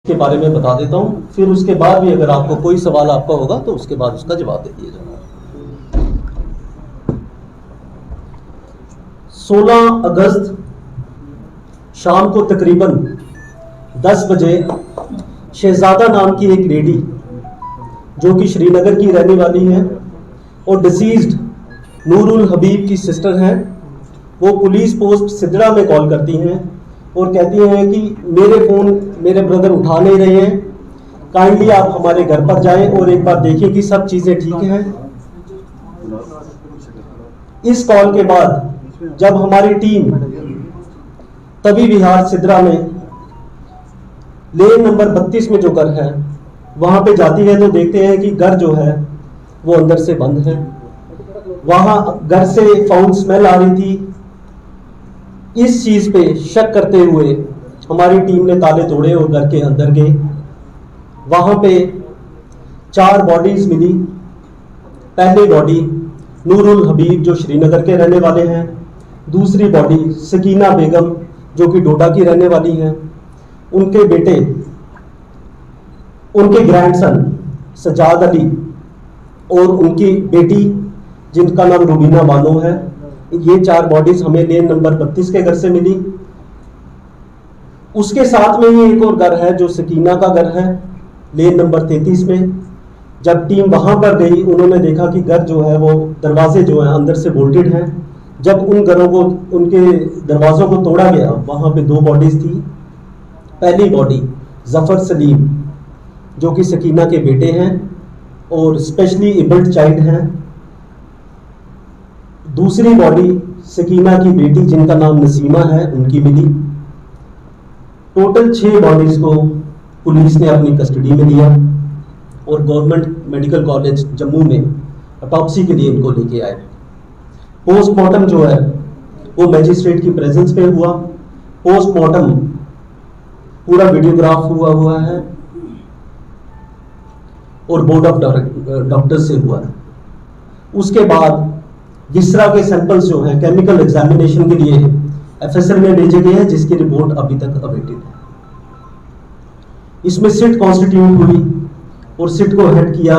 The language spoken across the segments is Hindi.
के बारे में बता देता हूं, फिर उसके बाद भी अगर आपको कोई सवाल आपका होगा तो उसके बाद उसका जवाब दे दिया जाएगा। 16 अगस्त शाम को तकरीबन 10 बजे शहजादा नाम की एक लेडी जो कि श्रीनगर की रहने वाली है और डिसीज्ड नूरुल हबीब की सिस्टर हैं, वो पुलिस पोस्ट सिद्रा में कॉल करती हैं और कहती हैं कि मेरे फ़ोन मेरे ब्रदर उठा नहीं रहे हैं, काइंडली आप हमारे घर पर जाएं और एक बार देखिए कि सब चीज़ें ठीक हैं। इस कॉल के बाद जब हमारी टीम तभी विहार सिद्रा में लेन नंबर 32 में जो घर है वहां पे जाती है तो देखते हैं कि घर जो है वो अंदर से बंद है। वहां घर से फाउल स्मेल आ रही थी। इस चीज पे शक करते हुए हमारी टीम ने ताले तोड़े और घर के अंदर गए। वहां पे 4 बॉडीज मिली। पहली बॉडी नूरुल हबीब जो श्रीनगर के रहने वाले हैं, दूसरी बॉडी सकीना बेगम जो कि डोडा की रहने वाली हैं, उनके बेटे, उनके ग्रैंडसन सजाद अली और उनकी बेटी जिनका नाम रुबीना बानो है। ये 4 बॉडीज हमें लेन नंबर 32 के घर से मिली। उसके साथ में ही एक और घर है जो सकीना का घर है लेन नंबर 33 में। जब टीम वहां पर गई उन्होंने देखा कि घर जो है वो दरवाजे जो हैं अंदर से बोल्टेड हैं। जब उन घरों को, उनके दरवाजों को तोड़ा गया, वहां पे 2 बॉडीज थी। पहली बॉडी जफर सलीम जो कि सकीना के बेटे हैं और स्पेशली एबल्ड चाइल्ड हैं। दूसरी बॉडी सकीना की बेटी जिनका नाम नसीमा है, उनकी मिली। टोटल 6 बॉडीज को पुलिस ने अपनी कस्टडी में लिया और गवर्नमेंट मेडिकल कॉलेज जम्मू में ऑटोप्सी के लिए इनको लेके आए। पोस्टमार्टम जो है वो मैजिस्ट्रेट की प्रेजेंस में हुआ। पोस्टमार्टम पूरा वीडियोग्राफ हुआ है और बोर्ड ऑफ डॉक्टर्स से हुआ है। उसके बाद विसरा के सैंपल्स जो हैं केमिकल एग्जामिनेशन के लिए एफएसएल में भेजे गए हैं, जिसकी रिपोर्ट अभी तक अवेटेड है। इसमें सिट कॉन्स्टिट्यूट हुई और सिट को हेड किया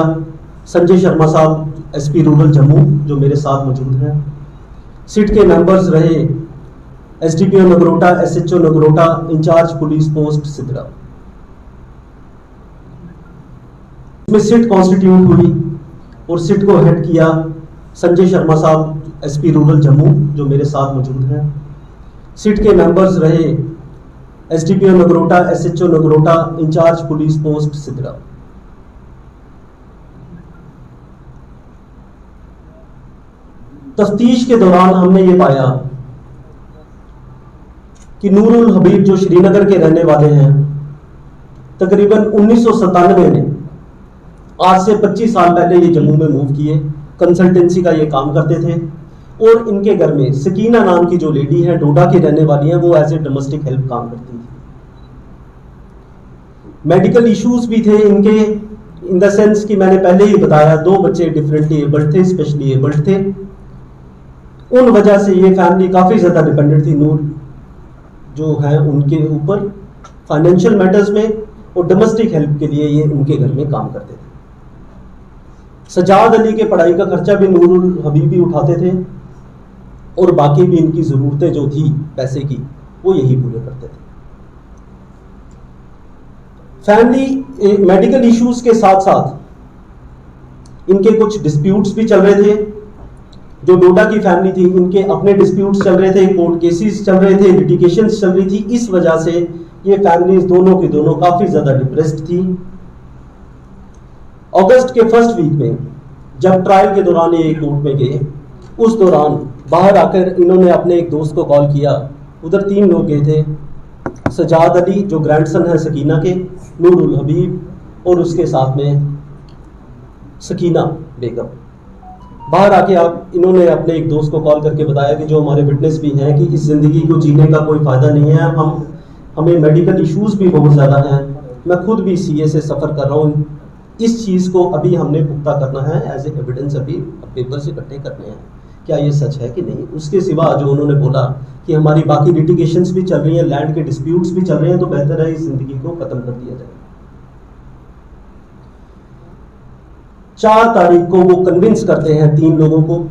संजय शर्मा साहब, एसपी रूरल जम्मू, जो मेरे साथ मौजूद हैं। सिट के मेंबर्स रहे SDPO Nagrota, SHO Nagrota, in charge police post Sidra. इसमें सिट कॉन्स्टिट्यूट हुई और सिट को हेड किया संजय शर्मा साहब, एसपी रूरल जम्मू, जो मेरे साथ मौजूद हैं। सिट के मेंबर्स रहे SDPO Nagrota, SHO Nagrota, in charge police post Sidhra. तफ्तीश के दौरान हमने ये पाया कि नूरुल हबीब जो श्रीनगर के रहने वाले हैं, तकरीबन 1997 में, आज से 25 साल पहले ये जम्मू में मूव किए। कंसल्टेंसी का ये काम करते थे और इनके घर में सकीना नाम की जो लेडी है, डोडा की रहने वाली है, वो एज ए डोमेस्टिक हेल्प काम करती थी। मेडिकल इश्यूज भी थे इनके, इन द सेंस कि मैंने पहले ही बताया 2 बच्चे डिफरेंटली एबल्ड थे, स्पेशली एबल्ड थे। उन वजह से ये फैमिली काफ़ी ज़्यादा डिपेंडेंट थी नूर जो है उनके ऊपर फाइनेंशियल मैटर्स में, और डोमेस्टिक हेल्प के लिए ये उनके घर में काम करते थे। सजाद अली के पढ़ाई का खर्चा भी नूरुल हबीब ही उठाते थे और बाकी भी इनकी ज़रूरतें जो थी पैसे की वो यही पूरे करते थे। फैमिली मेडिकल इश्यूज के साथ साथ इनके कुछ डिस्प्यूट्स भी चल रहे थे। जो डोडा की फैमिली थी, इनके अपने डिस्प्यूट्स चल रहे थे, कोर्ट केसेस चल रहे थे, लिटिगेशंस चल रही थी। इस वजह से ये फैमिलीज दोनों की दोनों काफ़ी ज़्यादा डिप्रेस्ड थी। अगस्त के फर्स्ट वीक में जब ट्रायल के दौरान ये कोर्ट में गए, उस दौरान बाहर आकर इन्होंने अपने एक दोस्त को कॉल किया। उधर 3 लोग गए थे, सजाद अली जो ग्रैंडसन है सकीना के, नूरुल हबीब और उसके साथ में सकीना बेगम। बाहर आके इन्होंने अपने एक दोस्त को कॉल करके बताया कि जो हमारे विटनेस भी हैं कि इस ज़िंदगी को जीने का कोई फ़ायदा नहीं है, हमें मेडिकल इश्यूज भी बहुत ज़्यादा हैं, मैं खुद भी सीए से सफ़र कर रहा हूँ। इस चीज़ को अभी हमने पुख्ता करना है, एज ए एविडेंस अभी पेपर्स इकट्ठे करने हैं क्या ये सच है कि नहीं। उसके सिवा जो उन्होंने बोला कि हमारी बाकी लिटिगेशंस भी चल रही हैं, लैंड के डिस्प्यूट्स भी चल रहे हैं, तो बेहतर है इस जिंदगी को खत्म कर दिया जाए। 4 तारीख को वो कन्विंस करते हैं 3 लोगों को,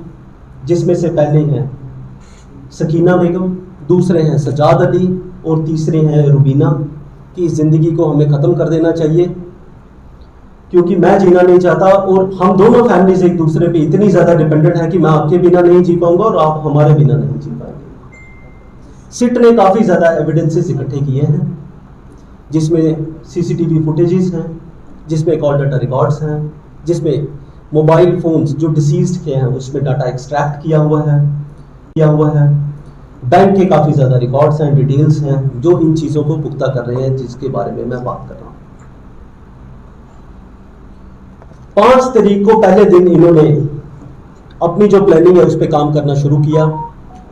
जिसमें से पहले हैं सकीना बेगम, दूसरे हैं सजाद अली और तीसरे हैं रुबीना, कि इस जिंदगी को हमें ख़त्म कर देना चाहिए क्योंकि मैं जीना नहीं चाहता और हम दोनों फैमिलीज एक दूसरे पे इतनी ज़्यादा डिपेंडेंट है कि मैं आपके बिना नहीं जी पाऊंगा और आप हमारे बिना नहीं जी पाएंगे। सिट ने काफ़ी ज़्यादा एविडेंसेस इकट्ठे किए हैं, जिसमें सीसीटीवी फुटेजेस हैं, जिसमें कॉल डाटा रिकॉर्ड्स हैं, जिसमें मोबाइल फोन्स जो डिसीज्ड के हैं उसमें डाटा एक्सट्रैक्ट किया हुआ है, बैंक के काफ़ी ज़्यादा रिकॉर्ड्स हैं, डिटेल्स हैं, जो इन चीज़ों को पुख्ता कर रहे हैं, जिसके बारे में मैं बात कर रहा हूँ। 5 तारीख को पहले दिन इन्होंने अपनी जो प्लानिंग है उस पर काम करना शुरू किया।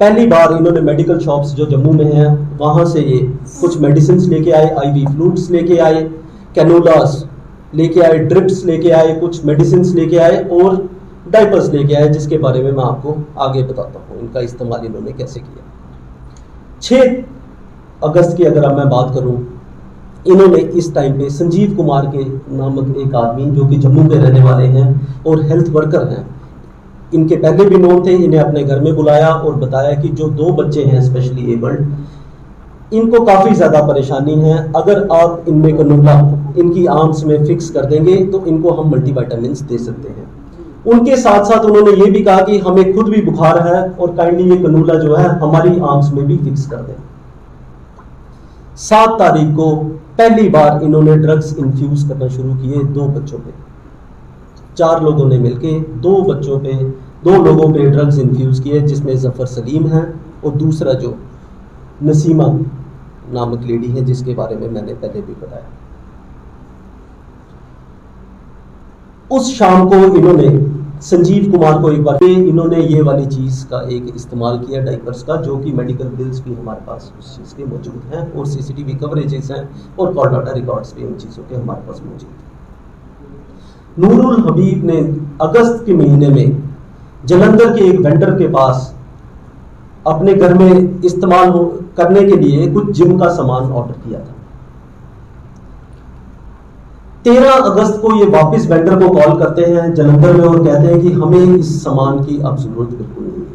पहली बार इन्होंने मेडिकल शॉप्स जो जम्मू में हैं वहाँ से ये कुछ मेडिसिन लेके आए, आईवी फ्लूइड्स लेके आए, कैनोलास लेके आए, ड्रिप्स लेके आए, कुछ मेडिसिन लेके आए और डाइपर्स लेके आए, जिसके बारे में मैं आपको आगे बताता हूँ इनका इस्तेमाल इन्होंने कैसे किया। 6 अगस्त की अगर मैं बात करूँ, इन्होंने इस टाइम पे संजीव कुमार के नामक एक आदमी जो कि जम्मू के रहने वाले हैं और हेल्थ वर्कर हैं, इनके पहले भी नोन थे, इन्हें अपने घर में बुलाया और बताया कि जो 2 बच्चे हैं स्पेशली एबल्ड, इनको काफ़ी ज़्यादा परेशानी है, अगर आप इनमें कनूला इनकी आर्म्स में फिक्स कर देंगे तो इनको हम मल्टीविटामिन्स दे सकते हैं। उनके साथ साथ उन्होंने ये भी कहा कि हमें खुद भी बुखार है और काइंडली ये कनूला जो है हमारी आर्म्स में भी फिक्स कर दें। 7 तारीख को पहली बार इन्होंने ड्रग्स इन्फ्यूज करना शुरू किए 2 बच्चों पे। 4 लोगों ने मिलके 2 लोगों पे ड्रग्स इन्फ्यूज किए, जिसमें जफर सलीम है और दूसरा जो नसीमा नामक लेडी है, जिसके बारे में मैंने पहले भी बताया। उस शाम को इन्होंने संजीव कुमार को एक बार इन्होंने ये वाली चीज़ का एक इस्तेमाल किया, डाइपर्स का, जो कि मेडिकल बिल्स भी हमारे पास उस चीज़ के मौजूद हैं और सीसीटीवी कवरेजेस हैं और कॉल डाटा रिकॉर्ड्स भी उन चीज़ों के हमारे पास मौजूद हैं। नूरुल हबीब ने अगस्त के महीने में जलंधर के एक वेंडर के पास अपने घर में इस्तेमाल करने के लिए कुछ जिम का सामान ऑर्डर किया था। 13 अगस्त को ये वापस वेंडर को कॉल करते हैं जलंधर में और कहते हैं कि हमें इस सामान की अब जरूरत बिल्कुल नहीं है,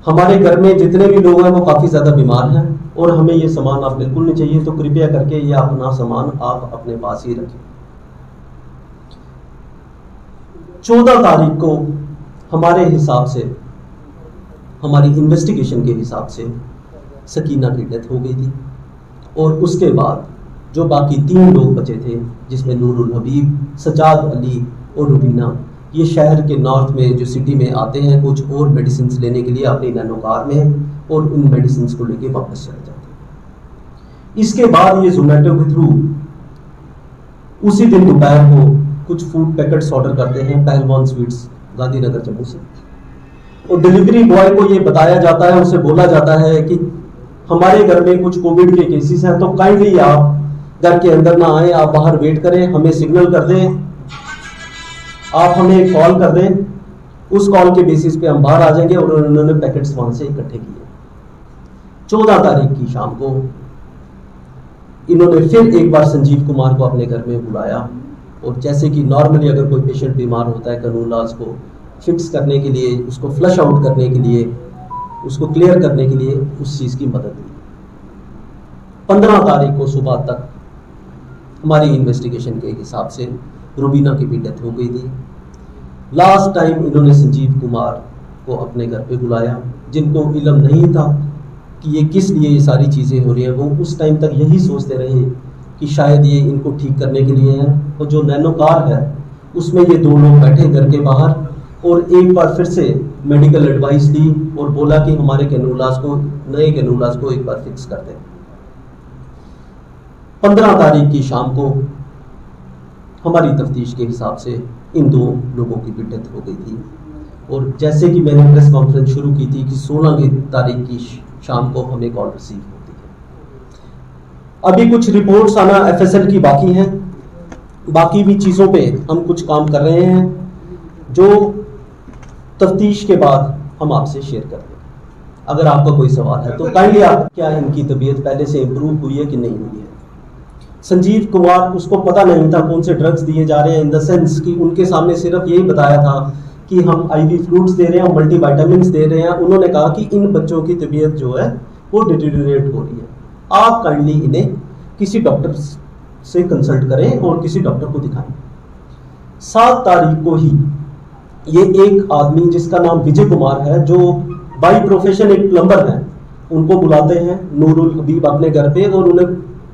हमारे घर में जितने भी लोग हैं वो काफ़ी ज़्यादा बीमार हैं और हमें ये सामान आप बिल्कुल नहीं चाहिए, तो कृपया करके ये अपना सामान आप अपने पास ही रखें। 14 तारीख को हमारे हिसाब से, हमारी इन्वेस्टिगेशन के हिसाब से सकीना की डेथ हो गई थी और उसके बाद जो बाकी 3 लोग बचे थे, जिसमें नूरुल हबीब, सजाद अली और रुबीना, ये शहर के नॉर्थ में जो सिटी में आते हैं कुछ और मेडिसिन लेने के लिए अपनी नैनो कार में, और उन मेडिसिन को लेके वापस चले जाते हैं। इसके बाद ये जोमेटो के थ्रू उसी दिन दोपहर को कुछ फूड पैकेट्स ऑर्डर करते हैं पहलवान स्वीट्स गांधीनगर जम्मू से, और डिलीवरी बॉय को ये बताया जाता है, उसे बोला जाता है कि हमारे घर में कुछ कोविड के केसेस हैं, तो काइंडली आप घर के अंदर ना आए, आप बाहर वेट करें, हमें सिग्नल कर दें, आप हमें कॉल कर दें, उस कॉल के बेसिस पे हम बाहर आ जाएंगे। और उन्होंने पैकेट्स वहां से इकट्ठे किए। 14 तारीख की शाम को इन्होंने फिर एक बार संजीव कुमार को अपने घर में बुलाया और जैसे कि नॉर्मली अगर कोई पेशेंट बीमार होता है, कैनूलास को फिक्स करने के लिए, उसको फ्लश आउट करने के लिए, उसको क्लियर करने के लिए उस चीज़ की मदद ली। 15 तारीख को सुबह तक हमारी इन्वेस्टिगेशन के हिसाब से रुबीना की भी डेथ हो गई थी। लास्ट टाइम इन्होंने संजीव कुमार को अपने घर पे बुलाया, जिनको इल्म नहीं था कि ये किस लिए ये सारी चीज़ें हो रही हैं। वो उस टाइम तक यही सोचते रहे कि शायद ये इनको ठीक करने के लिए है। और जो नैनो कार है उसमें ये 2 लोग बैठे घर के बाहर और एक बार फिर से मेडिकल एडवाइस ली और बोला कि हमारे कैनूलास को, नए कैनूलास को एक बार फिक्स कर दें। 15 तारीख की शाम को हमारी तफ्तीश के हिसाब से इन 2 लोगों की भी डेथ हो गई थी। और जैसे कि मैंने प्रेस कॉन्फ्रेंस शुरू की थी कि 16 की तारीख की शाम को हमें कॉल रिसीव होती है। अभी कुछ रिपोर्ट्स आना एफएसएल की बाकी हैं, बाकी भी चीज़ों पे हम कुछ काम कर रहे हैं। जो तफ्तीश के बाद हम आपसे शेयर कर देंगे। अगर आपका कोई सवाल है तो काइंडली आप, क्या इनकी तबीयत पहले से इम्प्रूव हुई है कि नहीं हुई है? संजीव कुमार, उसको पता नहीं था कौन से ड्रग्स दिए जा रहे हैं, इन द सेंस कि उनके सामने सिर्फ यही बताया था कि हम आईवी फ्लूइड्स दे रहे हैं, मल्टीविटामिन्स दे रहे हैं। उन्होंने कहा कि इन बच्चों की तबीयत जो है वो डिटेरियोरेट हो रही है, आप काइंडली इन्हें किसी डॉक्टर से कंसल्ट करें और किसी डॉक्टर को दिखाएं। 7 तारीख को ही ये एक आदमी जिसका नाम विजय कुमार है, जो बाई प्रोफेशन एक प्लम्बर है, उनको बुलाते हैं नूरुल हबीब अपने घर पे और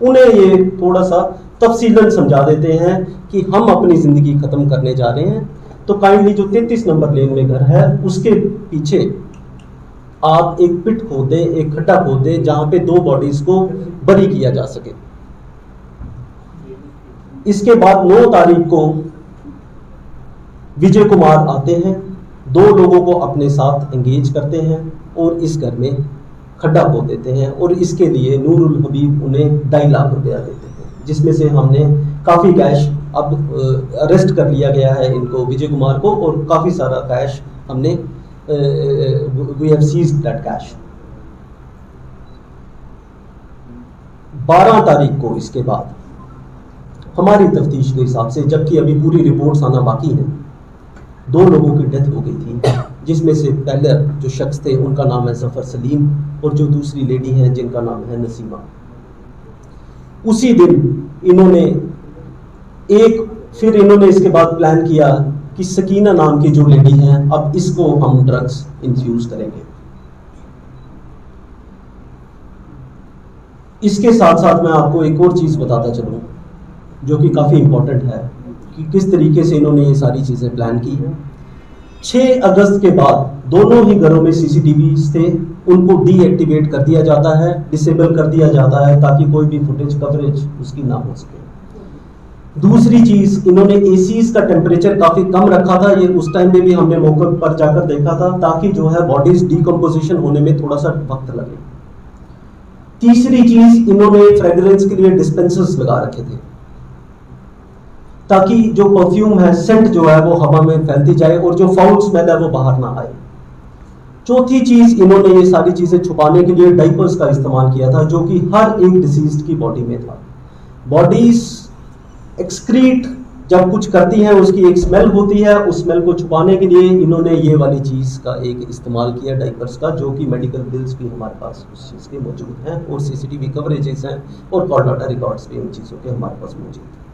उन्हें ये थोड़ा सा तफसीलन समझा देते हैं कि हम अपनी ज़िंदगी ख़त्म करने जा रहे हैं। तो काइंडली जो 33 नंबर लेन में घर है उसके पीछे आप एक पिट खोद दें, एक खड्डा खोद दें जहाँ पे 2 बॉडीज़ को बरी किया जा सके। इसके बाद 9 तारीख को विजय कुमार आते हैं, 2 लोगों को अपने साथ एंगेज करते हैं और इस घर में खड्डा खोद देते हैं और इसके लिए नूरुल हबीब उन्हें 2.5 लाख रुपया देते हैं, जिसमें से हमने काफ़ी कैश, अब अरेस्ट कर लिया गया है इनको, विजय कुमार को, और काफ़ी सारा कैश हमने we have seized that cash. 12 तारीख को इसके बाद हमारी तफ्तीश के हिसाब से, जबकि अभी पूरी रिपोर्ट्स आना बाकी हैं, 2 लोगों की डेथ हो गई थी, जिसमें से पहले जो शख्स थे उनका नाम है जफर सलीम और जो दूसरी लेडी है जिनका नाम है नसीमा। उसी दिन इन्होंने फिर इन्होंने इसके बाद प्लान किया कि सकीना नाम की जो लेडी है, अब इसको हम ड्रग्स इंफ्यूज करेंगे। इसके साथ साथ मैं आपको एक और चीज़ बताता चलूँ जो कि काफ़ी इम्पोर्टेंट है कि किस तरीके से इन्होंने ये सारी चीज़ें प्लान की। 6 अगस्त के बाद दोनों ही घरों में CCTVs थे, उनको डीएक्टिवेट कर दिया जाता है, डिसेबल कर दिया जाता है ताकि कोई भी फुटेज कवरेज उसकी ना हो सके। दूसरी चीज़, इन्होंने ACs का टेम्परेचर काफ़ी कम रखा था, ये उस टाइम में भी हमने मौके पर जाकर देखा था, ताकि जो है बॉडीज डिकम्पोजिशन होने में थोड़ा सा वक्त लगे। तीसरी चीज़, इन्होंने फ्रेग्रेंस के लिए डिस्पेंसर्स लगा रखे थे ताकि जो परफ्यूम है, सेंट जो है वो हवा में फैलती जाए और जो फाउल स्मेल है वो बाहर ना आए। चौथी चीज, इन्होंने ये सारी चीजें छुपाने के लिए डाइपर्स का इस्तेमाल किया था, जो कि हर एक डिसीज्ड की बॉडी में था। बॉडीज एक्सक्रीट जब कुछ करती हैं उसकी एक स्मेल होती है, उस स्मेल को छुपाने के लिए इन्होंने ये वाली चीज का एक इस्तेमाल किया, डाइपर्स का, जो कि मेडिकल बिल्स भी हमारे पास उस चीज के मौजूद हैं और CCTV कवरेजेस हैं और कॉल डाटा रिकॉर्ड्स भी उन चीजों के हमारे पास मौजूद हैं।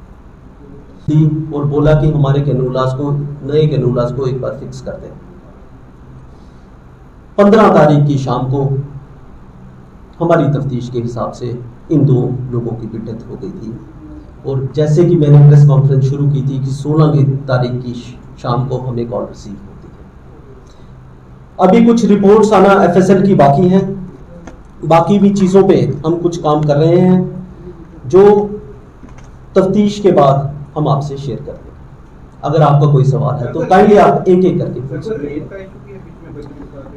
और बोला कि हमारे कैनूलास को, नए कैनूलास को एक बार फिक्स कर दें। 15 तारीख की शाम को हमारी तफ्तीश के हिसाब से इन 2 लोगों की भी डेथ हो गई थी और जैसे कि मैंने प्रेस कॉन्फ्रेंस शुरू की थी कि 16 की तारीख की शाम को हमें कॉल रिसीव होती है। अभी कुछ रिपोर्ट्स आना FSL की बाकी हैं, बाकी भी चीज़ों पे हम कुछ काम कर रहे हैं जो तफ्तीश के बाद हम आपसे शेयर कर देंगे। अगर आपका कोई सवाल है तो काइंडली आप एक एक करके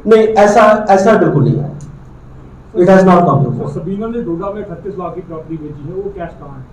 नहीं, ऐसा बिल्कुल नहीं है। It has not come to. Sabina ने डोडा में 38 लाख की प्रॉपर्टी बेची है, वो कैश कहाँ है?